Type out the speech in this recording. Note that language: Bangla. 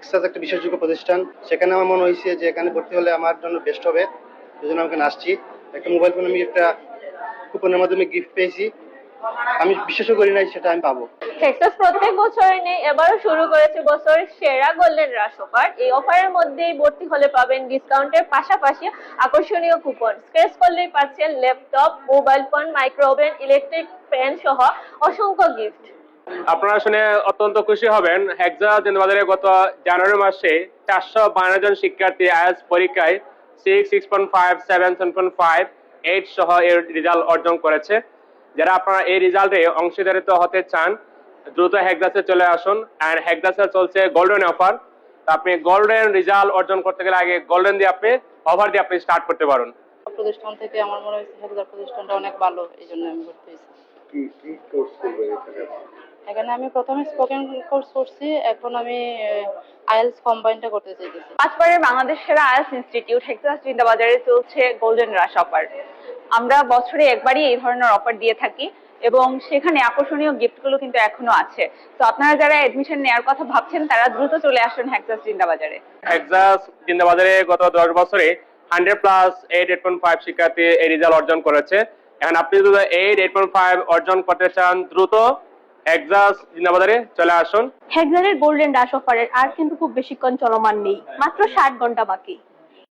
হেক্সাস একটা বিশ্বাসযোগ্য প্রতিষ্ঠান, সেখানে আমার মনে হয়েছে যে এখানে ভর্তি হলে আমার জন্য বেস্ট হবে। সেই জন্য আমি আসছি। একটা মোবাইল ফোন আমি একটা কুপনের মাধ্যমে গিফট পেয়েছি, আমি বিশ্বাসও করি নাই সেটা আমি পাবো। হেক্সাস প্রত্যেক বছরই নেই, এবারও শুরু করেছে বছরের সেরা গোল্ডেন রাশ অফার। এই অফারের মধ্যেই ভর্তি হলে পাবেন ডিসকাউন্টের পাশাপাশি আকর্ষণীয় কুপন। স্ক্র্যাচ করলেই পাচ্ছেন laptop, mobile phone, micro oven, electric fan সহ অসংখ্য গিফট। আপনারা শুনে অত্যন্ত খুশি হবেন, হেক্সাস জিন্দাবাজারে গত জানুয়ারি মাসে 452 জন শিক্ষার্থী আইএলটিএস পরীক্ষায় 6, 6.5, 7, 7.5, 8 সহ এর রেজাল্ট অর্জন করেছে। যারা আপনারা এই রেজাল্টে অংশীদারিত্ব হতে চান, দ্রুত হেক্সাসে চলে আসুন। আর হেক্সাসে চলছে গোল্ডেন অফার। আপনি গোল্ডেন রেজাল্ট অর্জন করতে গেলে আগে গোল্ডেন দিয়ে আপনি অফার দিয়ে আপনি স্টার্ট করতে পারেন। প্রতিষ্ঠান থেকে আমার মনে হয়েছে হেক্সাস প্রতিষ্ঠানটা অনেক ভালো, এই জন্য আমি ভর্তি হয়েছি। কি কোর্স করবেন এখানে? এখানে আমি প্রথমে স্পোকেন কোর্স করছি, এখন আমি আইএলটিএস কম্বাইনটা করতে চাইতেছি। 5বারের বাংলাদেশ সেরা আইএলটিএস ইনস্টিটিউট হেক্সাস জিন্দাবাজারে চলছে গোল্ডেন রাশ অফার। আমরা বছরে একবারই এই ধরনের অফার দিয়ে থাকি এবং সেখানে আকর্ষণীয় গিফটগুলো কিন্তু এখনো আছে। তো আপনারা যারা এডমিশন নেওয়ার কথা ভাবছেন তারা দ্রুত চলে আসুন হেক্সাস জিন্দাবাজারে। হেক্সাস জিন্দাবাজারে গত 10 বছরে 100+ 8, 8.5 শিক্ষার্থী এই রেজাল্ট অর্জন করেছে। এখন আপনি যদি 8, 8.5 অর্জন করতে চান, দ্রুত হেক্সাস জিন্দাবাজারে চলে আসুন। হেক্সাসের গোল্ডেন রাশ অফারের আর কিন্তু খুব বেশিক্ষণ চলমান নেই, মাত্র 60 ঘন্টা বাকি।